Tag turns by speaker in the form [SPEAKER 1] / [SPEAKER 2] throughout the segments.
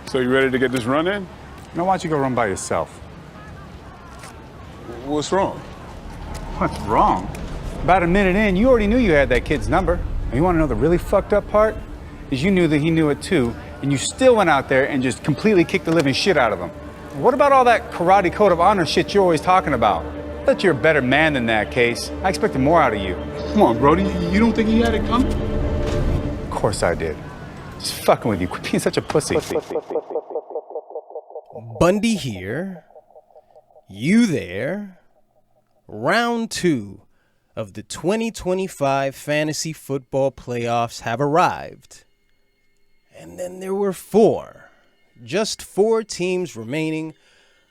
[SPEAKER 1] So you ready to get this run in?
[SPEAKER 2] Now why don't you go run by yourself?
[SPEAKER 1] What's wrong?
[SPEAKER 2] What's wrong? About a minute in, you already knew you had that kid's number. And you want to know the really fucked up part? Is you knew that he knew it too, and you still went out there and just completely kicked the living shit out of him. What about all that karate code of honor shit you're always talking about? I thought you're a better man than that, Case. I expected more out of you.
[SPEAKER 1] Come on, Brody. You don't think he had it coming?
[SPEAKER 2] Of course I did. Just fucking with you. Quit being such a pussy.
[SPEAKER 3] Bundy here, you there. Round 2 of the 2025 Fantasy Football Playoffs have arrived. And then there were 4. Just 4 teams remaining.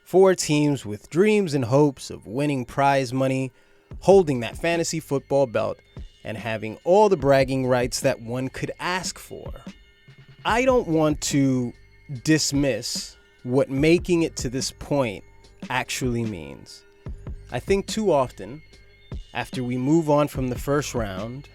[SPEAKER 3] 4 teams with dreams and hopes of winning prize money, holding that fantasy football belt, and having all the bragging rights that one could ask for. I don't want to dismiss what making it to this point actually means. I think too often, after we move on from the first round,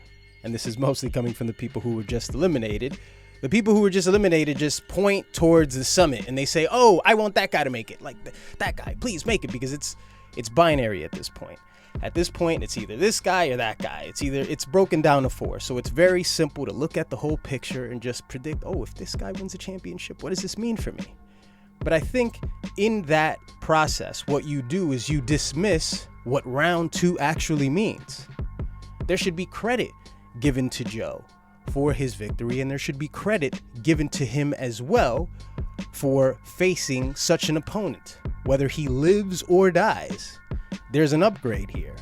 [SPEAKER 3] and this is mostly coming from the people who were just eliminated, the people who were just eliminated just point towards the summit and they say, oh, I want that guy to make it. Like, that guy, please make it, because it's binary at this point. At this point, it's either this guy or that guy. It's broken down to 4. So it's very simple to look at the whole picture and just predict, oh, if this guy wins a championship, what does this mean for me? But I think in that process, what you do is you dismiss what round 2 actually means. There should be credit given to Joe for his victory, and there should be credit given to him as well for facing such an opponent. Whether he lives or dies, there's an upgrade here.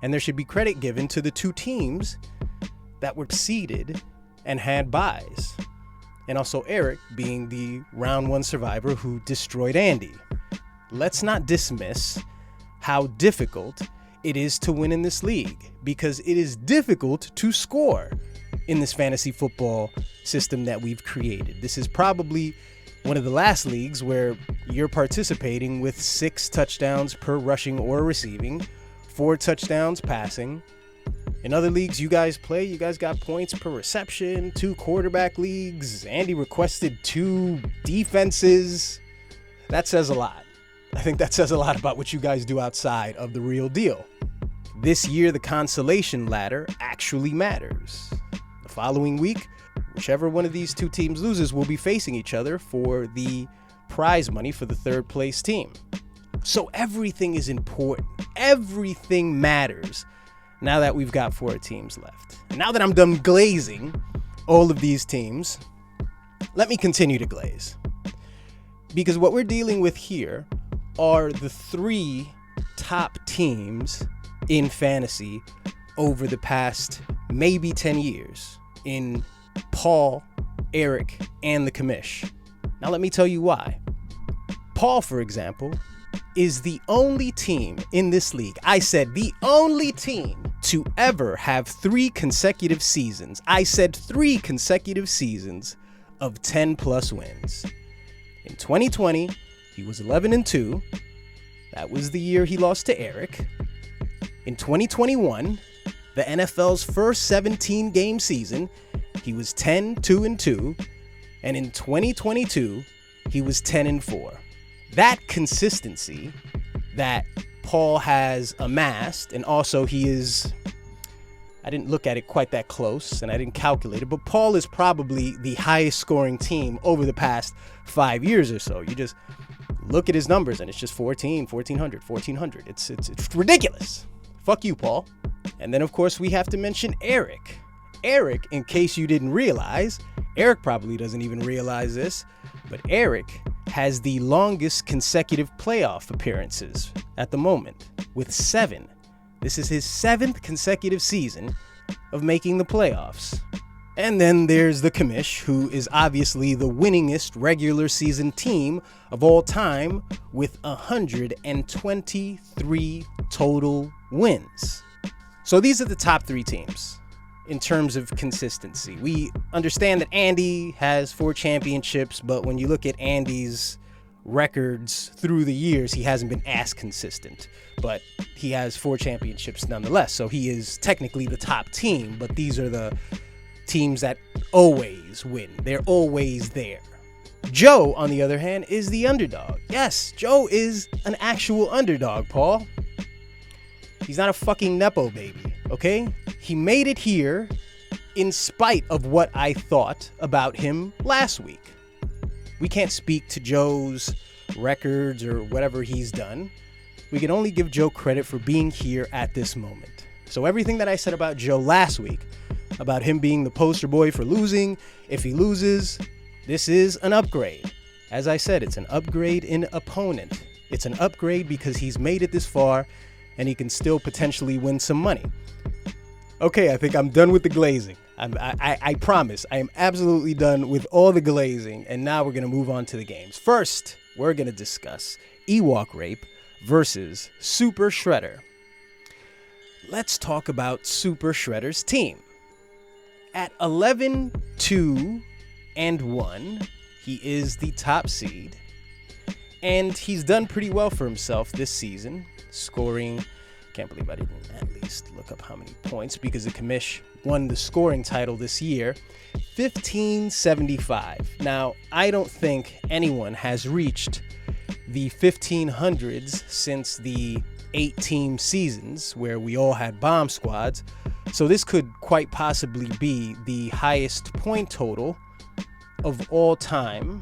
[SPEAKER 3] And there should be credit given to the 2 teams that were seeded and had buys. And also Eric being the round 1 survivor who destroyed Andy. Let's not dismiss how difficult it is to win in this league, because it is difficult to score in this fantasy football system that we've created. This is probably one of the last leagues where you're participating with 6 touchdowns per rushing or receiving, 4 touchdowns passing. In other leagues you guys play, you guys got points per reception, 2 quarterback leagues. Andy requested 2 defenses. That says a lot. I think that says a lot about what you guys do outside of the real deal. This year, the consolation ladder actually matters. The following week, whichever one of these 2 teams loses will be facing each other for the prize money for the 3rd place team. So everything is important. Everything matters now that we've got 4 teams left. And now that I'm done glazing all of these teams, let me continue to glaze. Because what we're dealing with here are the 3 top teams in fantasy over the past maybe 10 years in Paul, Eric, and the commish. Now let me tell you why. Paul, for example, is the only team in this league, I said the only team, to ever have 3 consecutive seasons. I said 3 consecutive seasons of 10 plus wins. In 2020, he was 11-2. That was the year he lost to Eric. In 2021, the NFL's first 17-game season, he was 10-2-2. And in 2022, he was 10-4. That consistency that Paul has amassed, and also he is, I didn't look at it quite that close and I didn't calculate it, but Paul is probably the highest scoring team over the past 5 years or so. You just look at his numbers and it's just 1,400. It's ridiculous. Fuck you, Paul. And then of course we have to mention Eric. Eric, in case you didn't realize, Eric probably doesn't even realize this, but Eric has the longest consecutive playoff appearances at the moment, with 7. This is his 7th consecutive season of making the playoffs. And then there's the commish, who is obviously the winningest regular season team of all time with 123 total wins. So these are the top 3 teams in terms of consistency. We understand that Andy has 4 championships, but when you look at Andy's records through the years, he hasn't been as consistent, but he has 4 championships nonetheless. So he is technically the top team, but these are the teams that always win. They're always there. Joe, on the other hand, is the underdog. Yes, Joe is an actual underdog, Paul. He's not a fucking Nepo baby, okay? He made it here in spite of what I thought about him last week. We can't speak to Joe's records or whatever he's done. We can only give Joe credit for being here at this moment. So everything that I said about Joe last week, about him being the poster boy for losing, if he loses, this is an upgrade. As I said, it's an upgrade in opponent. It's an upgrade because he's made it this far and he can still potentially win some money. Okay, I think I'm done with the glazing. I promise, I am absolutely done with all the glazing, and now we're going to move on to the games. First, we're going to discuss Ewok Rape versus Super Shredder. Let's talk about Super Shredder's team. At 11-2-1, he is the top seed, and he's done pretty well for himself this season, scoring, can't believe I didn't at least look up how many points, because the commish won the scoring title this year, 1575. Now, I don't think anyone has reached the 1500s since the 8-team seasons where we all had bomb squads, so this could quite possibly be the highest point total of all time,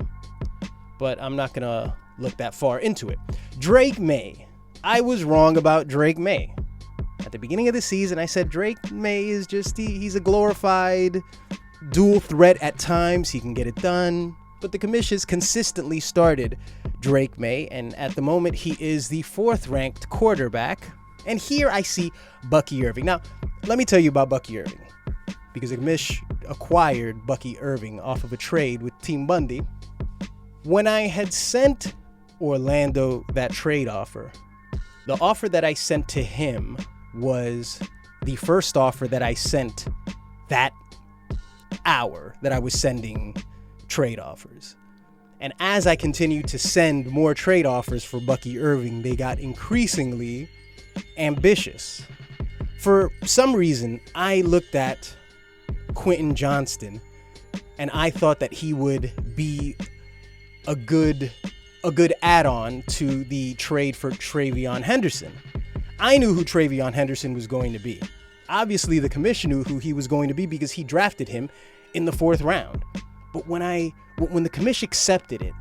[SPEAKER 3] but I'm not gonna look that far into it. Drake May. I was wrong about Drake May. At the beginning of the season, I said Drake May is just, he's a glorified dual threat at times. He can get it done. But the commissions consistently started Drake May, and at the moment, he is the 4th-ranked quarterback. And here I see Bucky Irving. Now, let me tell you about Bucky Irving, because the commish acquired Bucky Irving off of a trade with Team Bundy. When I had sent Orlando that trade offer, the offer that I sent to him was the first offer that I sent that hour that I was sending trade offers. And as I continued to send more trade offers for Bucky Irving, they got increasingly ambitious. For some reason, I looked at Quentin Johnston and I thought that he would be a good add-on to the trade for Travion Henderson. I knew who Travion Henderson was going to be. Obviously, the commission knew who he was going to be because he drafted him in the 4th round. But when the commission accepted it,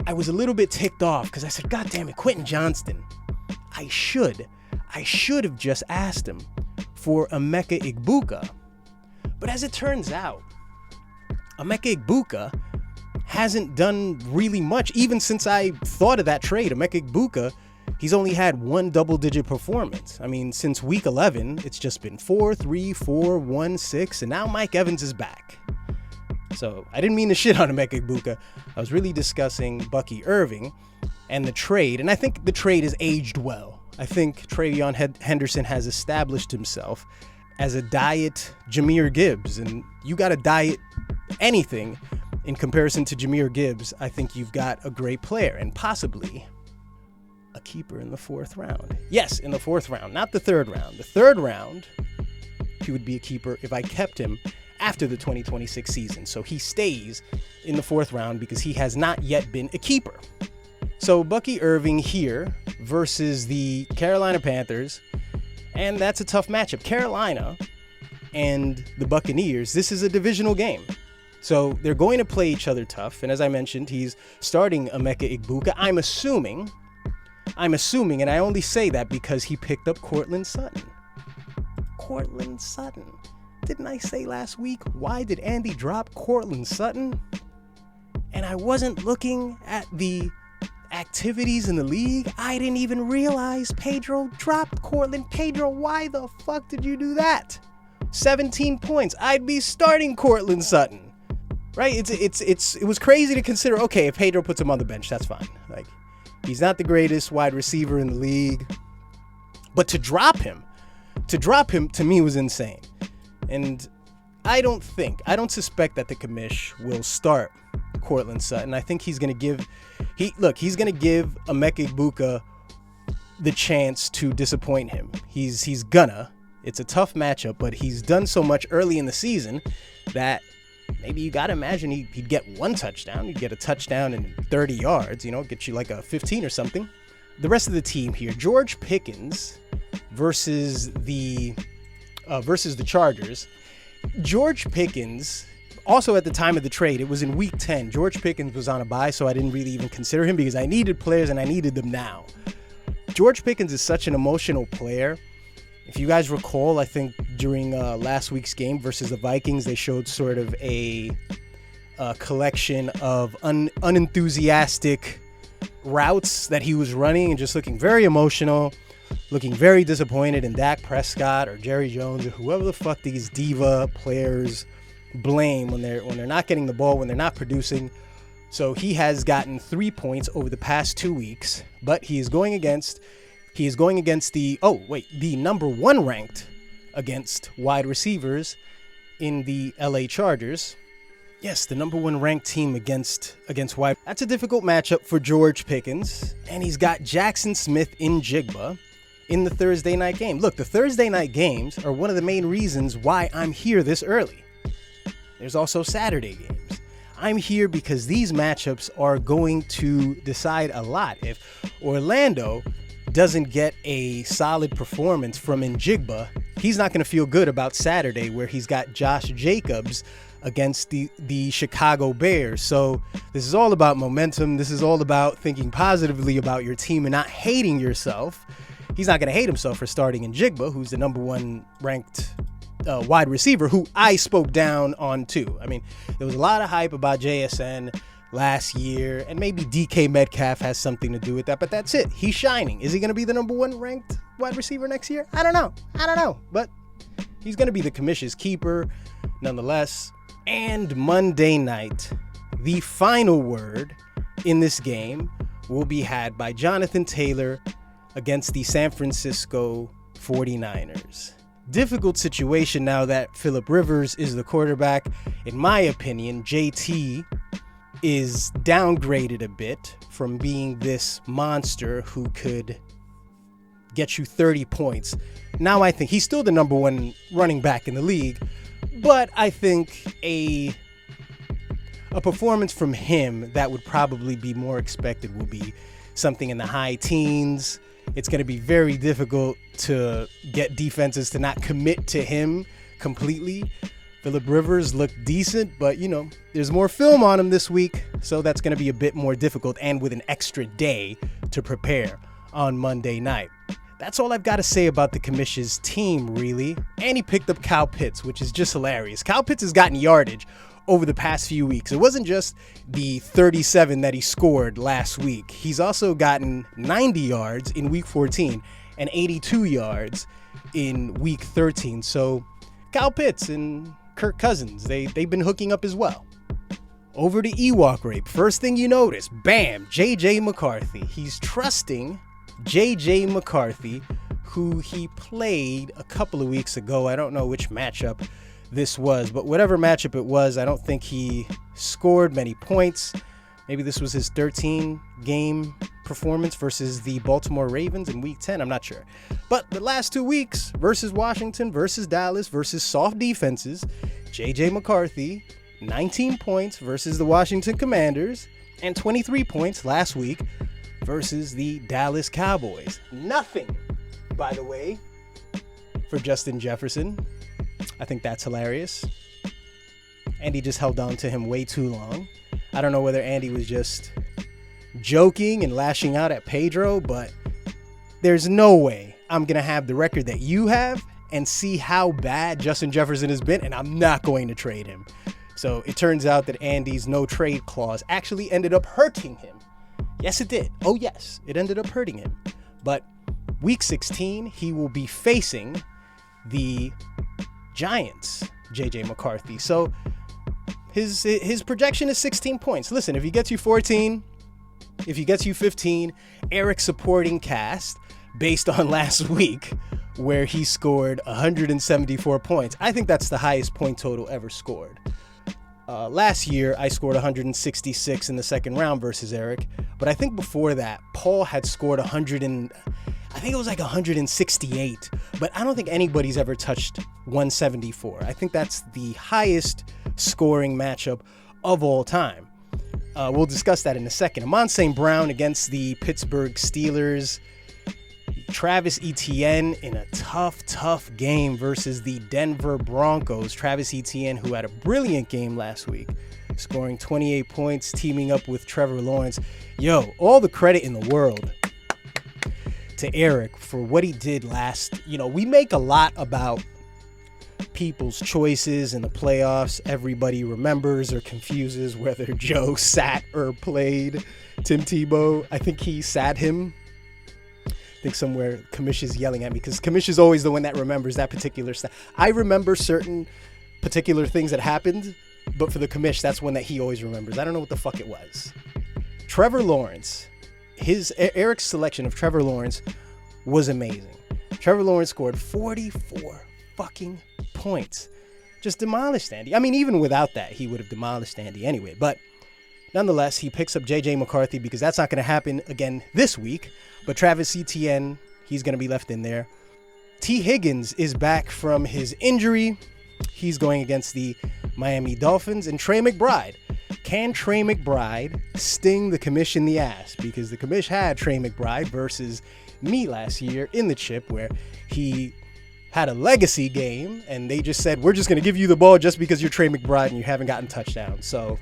[SPEAKER 3] I was a little bit ticked off because I said, God damn it, Quentin Johnston. I should have just asked him for Emeka Egbuka. But as it turns out, Emeka Egbuka hasn't done really much. Even since I thought of that trade, Emeka Egbuka, he's only had one double-digit performance. I mean, since week 11, it's just been 4-3, 4-1, 6, and now Mike Evans is back. So I didn't mean to shit on Emeka Egbuka. I was really discussing Bucky Irving and the trade, and I think the trade has aged well. I think Travion Henderson has established himself as a diet Jahmyr Gibbs, and you got to diet anything in comparison to Jahmyr Gibbs. I think you've got a great player and possibly a keeper in the 4th round. Yes, in the 4th round, not the 3rd round. The 3rd round, he would be a keeper if I kept him after the 2026 season. So he stays in the 4th round because he has not yet been a keeper. So Bucky Irving here versus the Carolina Panthers, and that's a tough matchup. Carolina and the Buccaneers, this is a divisional game. So they're going to play each other tough. And as I mentioned, he's starting Emeka Egbuka. I'm assuming, and I only say that because he picked up Courtland Sutton. Courtland Sutton. Didn't I say last week, why did Andy drop Courtland Sutton? And I wasn't looking at the activities in the league. I didn't even realize Pedro dropped Courtland. Pedro, why the fuck did you do that? 17 points. I'd be starting Courtland Sutton. Right? It was crazy to consider, okay, if Pedro puts him on the bench, that's fine. Like, he's not the greatest wide receiver in the league. But to drop him to me was insane. And I don't suspect that the commish will start Courtland Sutton. I think he's going to give Emeka Egbuka the chance to disappoint him. He's gonna. It's a tough matchup, but he's done so much early in the season that maybe you got to imagine he'd get one touchdown. He'd get a touchdown and 30 yards, get you like a 15 or something. The rest of the team here, George Pickens versus the Chargers. George Pickens, also at the time of the trade, it was in week 10. George Pickens was on a bye, so I didn't really even consider him because I needed players and I needed them now. George Pickens is such an emotional player. If you guys recall, I think during last week's game versus the Vikings, they showed sort of a collection of unenthusiastic routes that he was running and just looking very emotional, looking very disappointed in Dak Prescott or Jerry Jones or whoever the fuck these diva players blame when they're not getting the ball, when they're not producing. So he has gotten 3 points over the past 2 weeks, but he is going against the number 1 ranked against wide receivers in the LA Chargers. Yes, the number 1 ranked team against wide. That's a difficult matchup for George Pickens, and he's got Jackson Smith-Njigba in the Thursday night game. Look, the Thursday night games are one of the main reasons why I'm here this early. There's also Saturday games. I'm here because these matchups are going to decide a lot. If Orlando doesn't get a solid performance from Njigba, he's not going to feel good about Saturday, where he's got Josh Jacobs against the Chicago Bears. So this is all about momentum. This is all about thinking positively about your team and not hating yourself. He's not going to hate himself for starting Njigba, who's the number 1 ranked wide receiver, who I spoke down on too. I mean, there was a lot of hype about JSN last year, and maybe DK Metcalf has something to do with that, but that's it. He's shining. Is he going to be the number 1 ranked wide receiver next year? I don't know, but he's going to be the commission's keeper nonetheless. And Monday night, the final word in this game will be had by Jonathan Taylor against the San Francisco 49ers. Difficult situation now that Phillip Rivers is the quarterback. In my opinion, JT is downgraded a bit from being this monster who could get you 30 points. Now I think he's still the number 1 running back in the league, but I think a performance from him that would probably be more expected will be something in the high teens. It's going to be very difficult to get defenses to not commit to him completely. Phillip Rivers looked decent, but there's more film on him this week, so that's going to be a bit more difficult, and with an extra day to prepare on Monday night. That's all I've got to say about the commission's team, really. And he picked up Kyle Pitts, which is just hilarious. Kyle Pitts has gotten yardage over the past few weeks. It wasn't just the 37 that he scored last week. He's also gotten 90 yards in week 14 and 82 yards in week 13. So Kyle Pitts and Kirk Cousins, they've been hooking up as well. Over to Ewok Rape. First thing you notice, bam, JJ McCarthy. He's trusting JJ McCarthy, who he played a couple of weeks ago. I don't know which matchup this was, but whatever matchup it was, I don't think he scored many points. Maybe this was his 13 game performance versus the Baltimore Ravens in week 10. I'm not sure. But the last 2 weeks versus Washington, versus Dallas, versus soft defenses, JJ McCarthy, 19 points versus the Washington Commanders and 23 points last week versus the Dallas Cowboys. Nothing, by the way, for Justin Jefferson. I think that's hilarious. Andy just held on to him way too long. I don't know whether Andy was just joking and lashing out at Pedro, but there's no way I'm going to have the record that you have and see how bad Justin Jefferson has been, and I'm not going to trade him. So it turns out that Andy's no trade clause actually ended up hurting him. Yes, it did. Oh, yes, it ended up hurting him. But week 16, he will be facing the Giants, JJ McCarthy. So his projection is 16 points. Listen, if he gets you 14, if he gets you 15, Eric's supporting cast based on last week where he scored 174 points. I think that's the highest point total ever scored. Last year, I scored 166 in the second round versus Eric, but I think before that, Paul had scored 168, but I don't think anybody's ever touched 174. I think that's the highest scoring matchup of all time. We'll discuss that in a second. Amon St. Brown against the Pittsburgh Steelers. Travis Etienne in a tough game versus the Denver Broncos. Travis Etienne, who had a brilliant game last week, scoring 28 points, teaming up with Trevor Lawrence. Yo, all the credit in the world to Eric for what he did last. We make a lot about people's choices in the playoffs. Everybody remembers or confuses whether Joe sat or played Tim Tebow. I think he sat him. I think somewhere Kamish is yelling at me because Kamish is always the one that remembers that particular stat. I remember certain particular things that happened, but for the Kamish, that's one that he always remembers. I don't know what the fuck it was. Trevor Lawrence, Eric's selection of Trevor Lawrence was amazing. Trevor Lawrence scored 44 fucking points. Just demolished Andy. I mean, even without that, he would have demolished Andy anyway. But nonetheless, he picks up J.J. McCarthy because that's not going to happen again this week. But Travis Etienne, he's going to be left in there. T. Higgins is back from his injury. He's going against the Miami Dolphins. And Trey McBride. Can Trey McBride sting the commish in the ass? Because the commish had Trey McBride versus me last year in the chip where he had a legacy game and they just said, we're just going to give you the ball just because you're Trey McBride and you haven't gotten touchdowns. So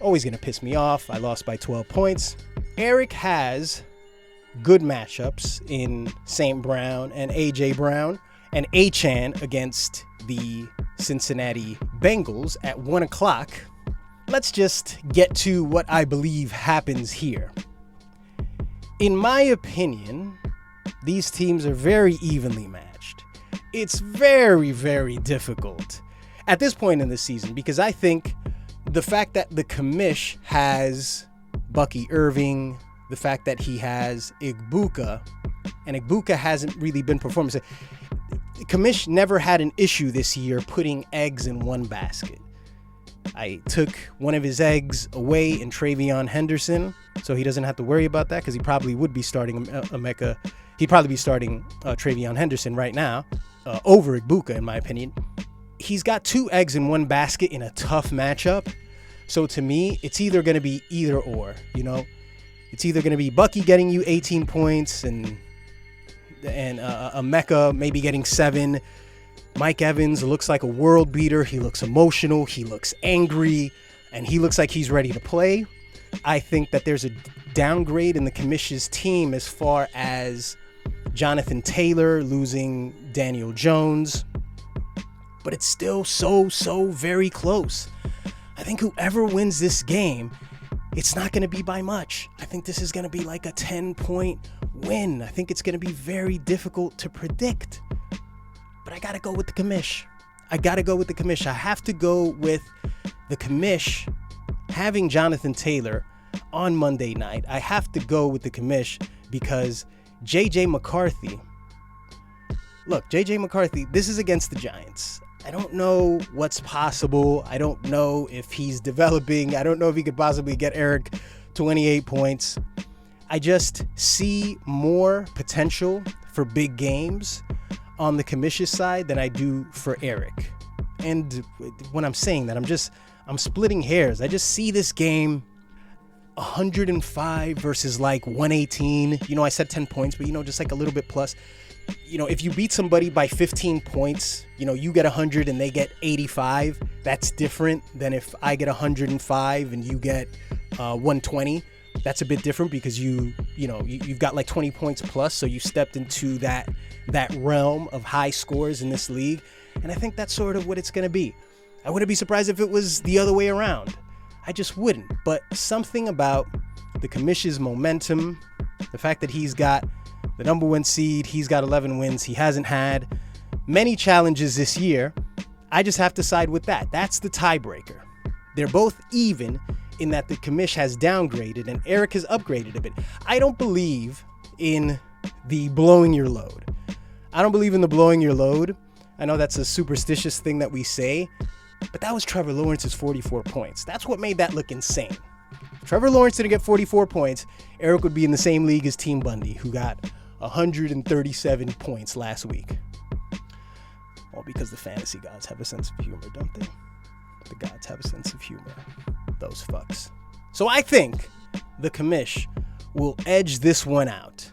[SPEAKER 3] always going to piss me off. I lost by 12 points. Eric has good matchups in St. Brown and A.J. Brown and Achane against the Cincinnati Bengals at 1 o'clock. Let's just get to what I believe happens here. In my opinion, these teams are very evenly matched. It's very, very difficult at this point in the season because I think the fact that the commish has Bucky Irving, the fact that he has Igbuka, and Igbuka hasn't really been performing. The commish never had an issue this year putting eggs in one basket. I took one of his eggs away in Travion Henderson, so he doesn't have to worry about that because he probably would be starting Emeka. He'd probably be starting Travion Henderson right now over Igbuka, in my opinion. He's got 2 eggs in one basket in a tough matchup. So to me, it's either going to be either or, It's either going to be Bucky getting you 18 points and Emeka maybe getting 7. Mike Evans looks like a world beater. He looks emotional. He looks angry. And he looks like he's ready to play. I think that there's a downgrade in the commish's team as far as Jonathan Taylor losing Daniel Jones. But it's still so very close. I think whoever wins this game, it's not going to be by much. I think this is going to be like a 10-point win. I think it's going to be very difficult to predict. But I got to go with the commish. I have to go with the commish having Jonathan Taylor on Monday night. I have to go with the commish because J.J. McCarthy. Look, J.J. McCarthy, this is against the Giants. I don't know what's possible. I don't know if he's developing. I don't know if he could possibly get Eric 28 points. I just see more potential for big games on the commish's side than I do for Eric. And when I'm saying that, I'm splitting hairs. I just see this game 105 versus like 118. I said 10 points, but just like a little bit plus. If you beat somebody by 15 points, you get 100 and they get 85. That's different than if I get 105 and you get 120. That's a bit different because you've got like 20 points plus, so you stepped into that realm of high scores in this league, and I think that's sort of what it's going to be. I wouldn't be surprised if it was the other way around. I just wouldn't. But something about the commish's momentum, the fact that he's got the number 1 seed, he's got 11 wins, he hasn't had many challenges this year. I just have to side with that. That's the tiebreaker. They're both even in that the commish has downgraded and Eric has upgraded a bit. I don't believe in the blowing your load. I know that's a superstitious thing that we say, but that was Trevor Lawrence's 44 points. That's what made that look insane. If Trevor Lawrence didn't get 44 points, Eric would be in the same league as Team Bundy, who got 137 points last week. All because the fantasy gods have a sense of humor, don't they? The gods have a sense of humor. Those fucks. So I think the commish will edge this one out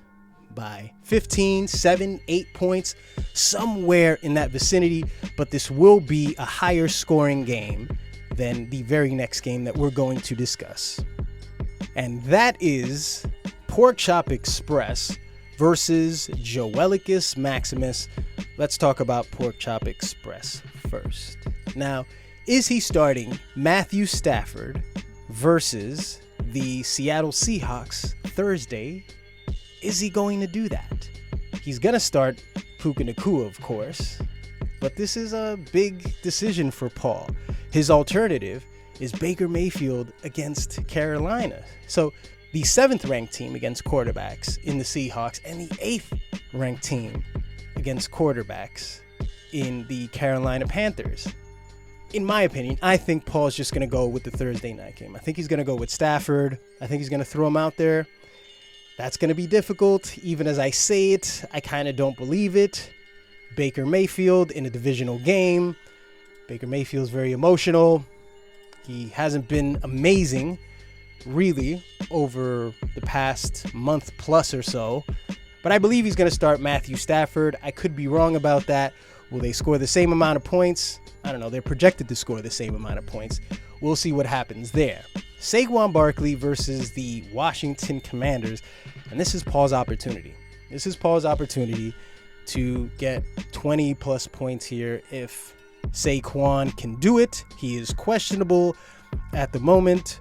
[SPEAKER 3] by 15, 7, 8 points, somewhere in that vicinity, but this will be a higher scoring game than the very next game that we're going to discuss. And that is Pork Chop Express versus Joelicus Maximus. Let's talk about Pork Chop Express first. Now, is he starting Matthew Stafford versus the Seattle Seahawks Thursday? Is he going to do that? He's going to start Puka Nacua, of course, but this is a big decision for Paul. His alternative is Baker Mayfield against Carolina. So the 7th ranked team against quarterbacks in the Seahawks and the 8th ranked team against quarterbacks in the Carolina Panthers. In my opinion, I think Paul's just going to go with the Thursday night game. I think he's going to go with Stafford. I think he's going to throw him out there. That's going to be difficult. Even as I say it, I kind of don't believe it. Baker Mayfield in a divisional game. Baker Mayfield's very emotional. He hasn't been amazing, really, over the past month plus or so. But I believe he's going to start Matthew Stafford. I could be wrong about that. Will they score the same amount of points? I don't know. They're projected to score the same amount of points. We'll see what happens there. Saquon Barkley versus the Washington Commanders. And this is Paul's opportunity. This is Paul's opportunity to get 20 plus points here if Saquon can do it. He is questionable at the moment.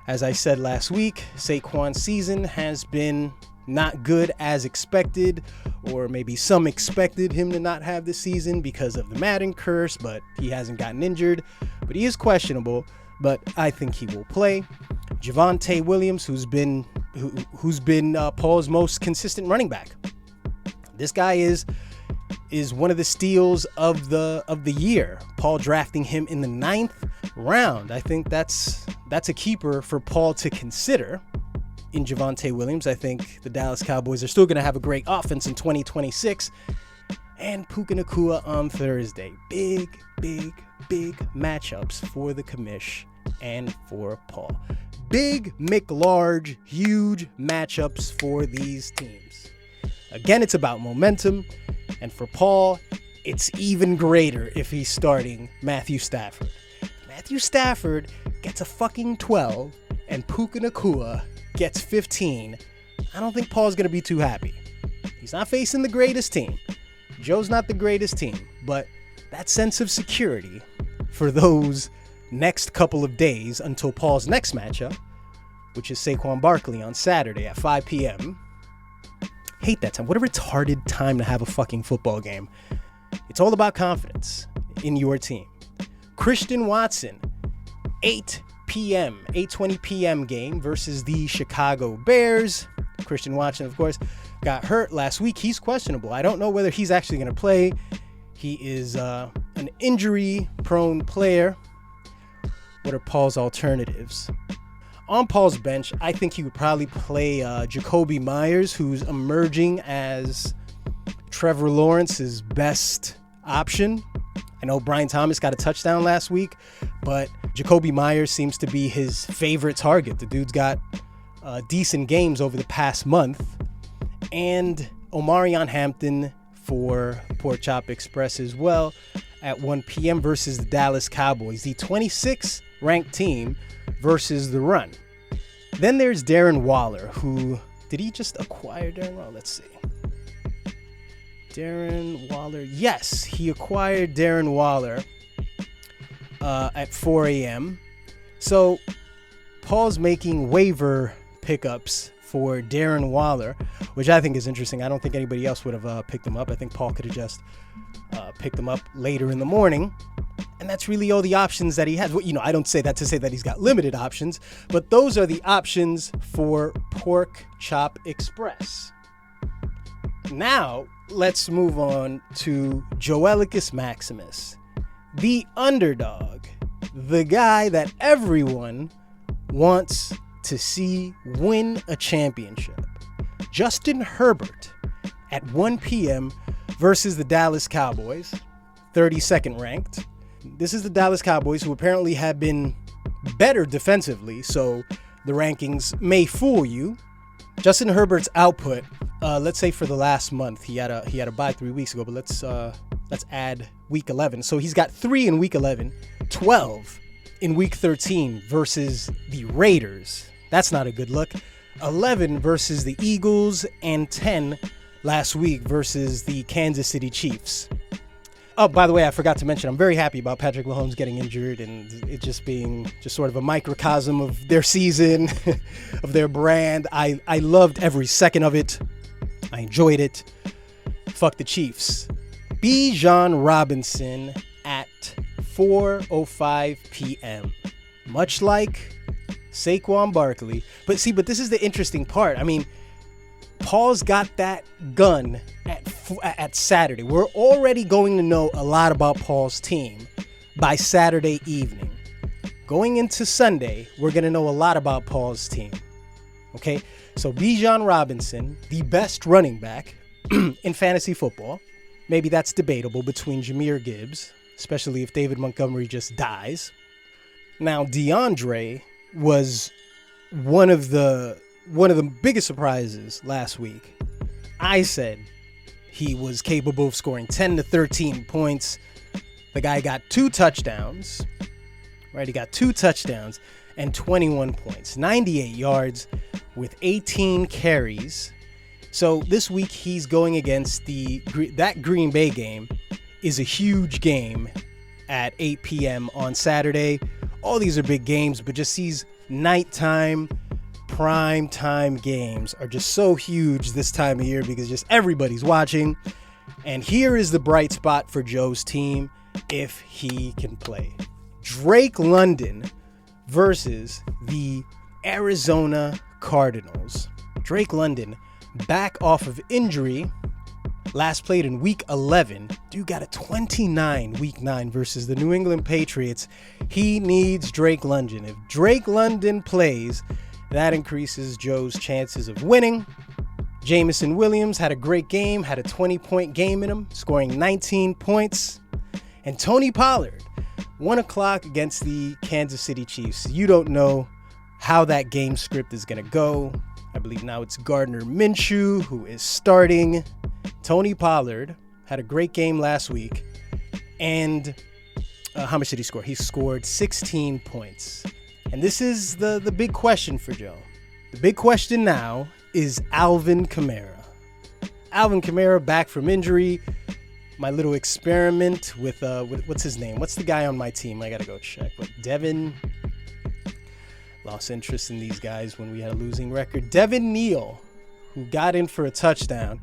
[SPEAKER 3] As I said last week, Saquon's season has been not good as expected, or maybe some expected him to not have this season because of the Madden curse, but he hasn't gotten injured. But he is questionable, but I think he will play. Javonte Williams, who's been Paul's most consistent running back. This guy is one of the steals of the year. Paul drafting him in the 9th round. I think that's a keeper for Paul to consider. In Javonte Williams, I think the Dallas Cowboys are still going to have a great offense in 2026. And Puka Nacua on Thursday. Big matchups for the commish and for Paul. Big, McLarge, huge matchups for these teams. Again, it's about momentum. And for Paul, it's even greater if he's starting Matthew Stafford. Matthew Stafford gets a fucking 12 and Puka Nacua gets 15. I don't think Paul's going to be too happy. He's not facing the greatest team. Joe's not the greatest team, but that sense of security for those next couple of days until Paul's next matchup, which is Saquon Barkley on Saturday at 5 p.m. Hate that time. What a retarded time to have a fucking football game. It's all about confidence in your team. Christian Watson, 8:20 p.m. game versus the Chicago Bears. Christian Watson, of course, got hurt last week. He's questionable. I don't know whether he's actually going to play. He is an injury-prone player. What are Paul's alternatives? On Paul's bench, I think he would probably play Jakobi Meyers, who's emerging as Trevor Lawrence's best option. I know Brian Thomas got a touchdown last week, but Jakobi Meyers seems to be his favorite target. The dude's got decent games over the past month. And Omarion Hampton for Pork Chop Express as well at 1 p.m. versus the Dallas Cowboys, the 26th ranked team versus the run. Then there's Darren Waller, who, did he just acquire Darren Waller? Let's see. Darren Waller. Yes, he acquired Darren Waller at 4 a.m. So Paul's making waiver pickups for Darren Waller, which I think is interesting. I don't think anybody else would have picked him up. I think Paul could have just picked him up later in the morning. And that's really all the options that he has. Well, I don't say that to say that he's got limited options, but those are the options for Pork Chop Express. Now, let's move on to Joelicus Maximus, the underdog, the guy that everyone wants to see win a championship. Justin Herbert at 1 p.m. versus the Dallas Cowboys, 32nd ranked. This is the Dallas Cowboys, who apparently have been better defensively, so the rankings may fool you. Justin Herbert's output, let's say for the last month, he had a bye 3 weeks ago, but let's add week 11. So he's got 3 in week 11, 12 in week 13 versus the Raiders. That's not a good look. 11 versus the Eagles, and 10 last week versus the Kansas City Chiefs. Oh, by the way, I forgot to mention, I'm very happy about Patrick Mahomes getting injured and it just being just sort of a microcosm of their season, of their brand. I loved every second of it. I enjoyed it. Fuck the Chiefs. Bijan Robinson at 4:05 p.m. Much like Saquon Barkley. But this is the interesting part. I mean, Paul's got that gun at Saturday. We're already going to know a lot about Paul's team by Saturday evening. Going into Sunday, we're going to know a lot about Paul's team. Okay? So Bijan Robinson, the best running back in fantasy football. Maybe that's debatable between Jahmyr Gibbs, especially if David Montgomery just dies. Now, DeAndre was one of the biggest surprises last week. I said he was capable of scoring 10 to 13 points. The guy got 2 touchdowns, right? He got 2 touchdowns and 21 points, 98 yards with 18 carries. So this week he's going against that Green Bay game is a huge game at 8 p.m. on Saturday. All these are big games, but just these nighttime prime time games are just so huge this time of year because just everybody's watching. And here is the bright spot for Joe's team if he can play. Drake London versus the Arizona Cardinals. Drake London back off of injury. Last played in week 11. Dude got a 29 week 9 versus the New England Patriots. He needs Drake London. If Drake London plays, that increases Joe's chances of winning. Jameson Williams had a great game, had a 20-point game in him, scoring 19 points. And Tony Pollard, 1 o'clock against the Kansas City Chiefs. You don't know how that game script is going to go. I believe now it's Gardner Minshew who is starting. Tony Pollard had a great game last week. And how much did he score? He scored 16 points. And this is the big question for Joe. The big question now is Alvin Kamara. Alvin Kamara back from injury. My little experiment with what's his name? What's the guy on my team? I gotta go check. But Devin. Lost interest in these guys when we had a losing record. Devin Neal, who got in for a touchdown.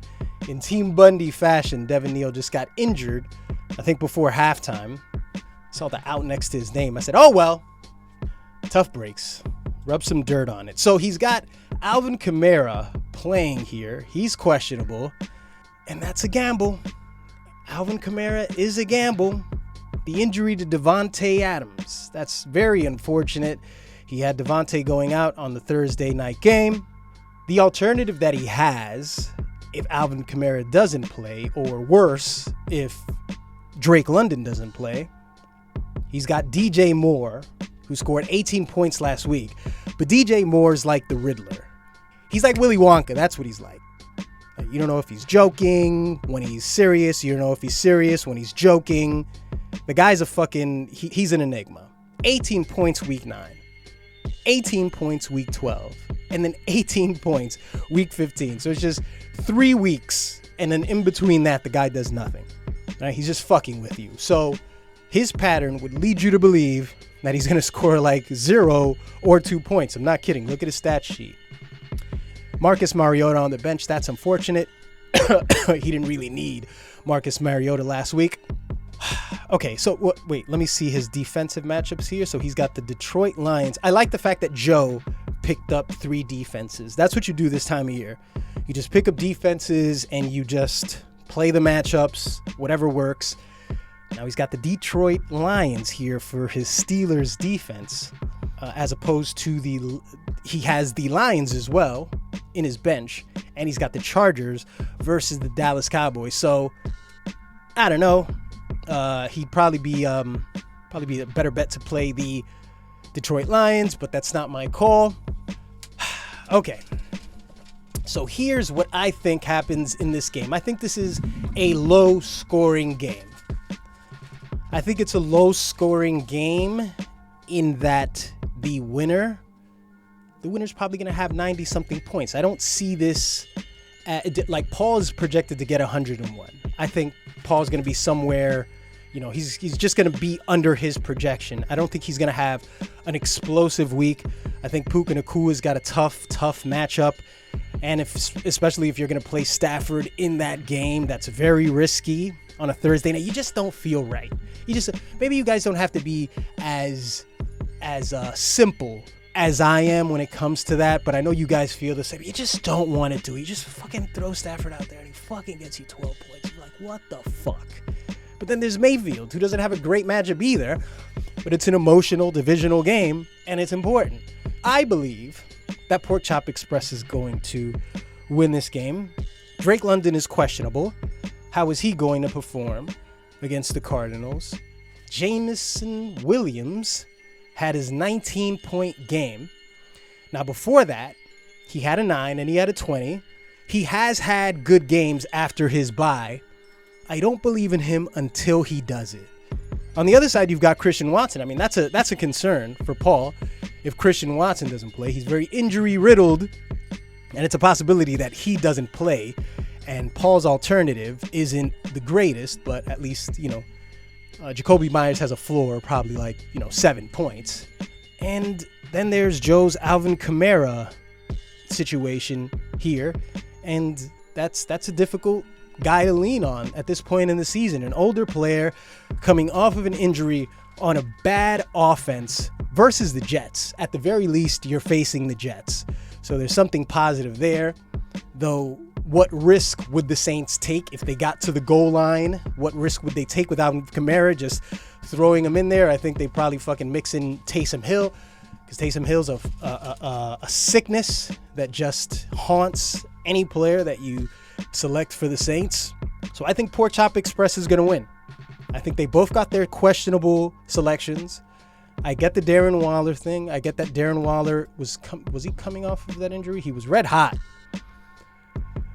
[SPEAKER 3] In Team Bundy fashion, Devin Neal just got injured, I think before halftime. Saw the out next to his name. I said, oh well. Tough breaks. Rub some dirt on it. So he's got Alvin Kamara playing here. He's questionable. And that's a gamble. Alvin Kamara is a gamble. The injury to Devontae Adams. That's very unfortunate. He had Devontae going out on the Thursday night game. The alternative that he has, if Alvin Kamara doesn't play, or worse, if Drake London doesn't play, he's got DJ Moore, who scored 18 points last week. But DJ Moore's like the Riddler. He's like Willy Wonka. That's what he's like. You don't know if he's joking when he's serious. You don't know if he's serious when he's joking. The guy's he's an enigma. 18 points week 9. 18 points week 12. And then 18 points week 15. So it's just 3 weeks. And then in between that, the guy does nothing. Right? He's just fucking with you. So his pattern would lead you to believe that he's going to score like 0 or 2 points. I'm not kidding. Look at his stat sheet. Marcus Mariota on the bench. That's unfortunate. He didn't really need Marcus Mariota last week. Okay, so wait, let me see his defensive matchups here. So he's got the Detroit Lions. I like the fact that Joe picked up 3 defenses. That's what you do this time of year. You just pick up defenses and you just play the matchups, whatever works. Now he's got the Detroit Lions here for his Steelers defense, as opposed to he has the Lions as well in his bench, and he's got the Chargers versus the Dallas Cowboys. So I don't know. He'd probably be Probably be a better bet to play the Detroit Lions, but that's not my call. Okay. So here's what I think happens in this game. I think this is a low-scoring game. I think it's a low-scoring game in that the winner's probably going to have 90-something points. I don't see this like Paul's projected to get 101. I think Paul's going to be somewhere, he's just going to be under his projection. I don't think he's going to have an explosive week. I think Puka Nakua's got a tough matchup. And especially if you're going to play Stafford in that game, that's very risky on a Thursday night. You just don't feel right. Maybe you guys don't have to be as simple as I am when it comes to that, but I know you guys feel the same. You just don't want to do it. You just fucking throw Stafford out there and he fucking gets you 12 points. You're like, what the fuck? But then there's Mayfield, who doesn't have a great matchup either, but it's an emotional divisional game and it's important. I believe that Pork Chop Express is going to win this game. Drake London is questionable. How is he going to perform against the Cardinals? Jameson Williams had his 19-point game. Now, before that, he had a 9 and he had a 20. He has had good games after his bye. I don't believe in him until he does it. On the other side, you've got Christian Watson. I mean, that's a concern for Paul. If Christian Watson doesn't play, he's very injury-riddled, and it's a possibility that he doesn't play. And Paul's alternative isn't the greatest, but at least, Jacoby Myers has a floor, probably 7 points. And then there's Joe's Alvin Kamara situation here, and that's a difficult guy to lean on at this point in the season. An older player coming off of an injury on a bad offense versus the Jets. At the very least, you're facing the Jets. So there's something positive there. Though, what risk would the Saints take if they got to the goal line? What risk would they take without Kamara just throwing him in there? I think they probably fucking mix in Taysom Hill, because Taysom Hill's a sickness that just haunts any player that you select for the Saints. So I think Pork Chop Express is going to win. I think they both got their questionable selections. I get the Darren Waller thing. I get that Darren Waller was he coming off of that injury? He was red hot.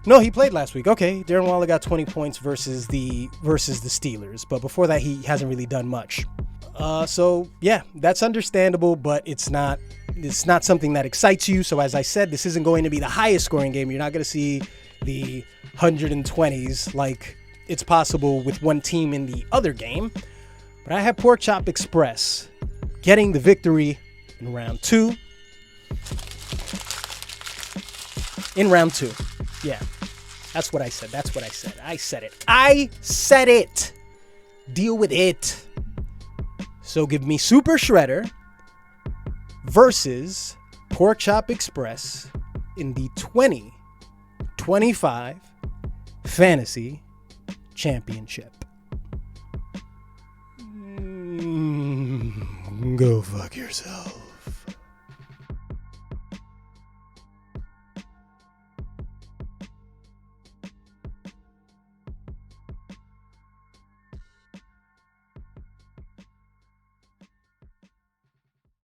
[SPEAKER 3] No, he played last week. Okay, Darren Waller got 20 points versus the Steelers, but before that he hasn't really done much. So yeah, that's understandable, but it's not something that excites you. So as I said, this isn't going to be the highest scoring game. You're not going to see the 120s like it's possible with one team in the other game. But I have Pork Chop Express getting the victory in round 2. In round 2. Yeah. That's what I said. I said it. Deal with it. So give me Super Shredder versus Pork Chop Express in the 2025 Fantasy Championship. Go fuck yourself.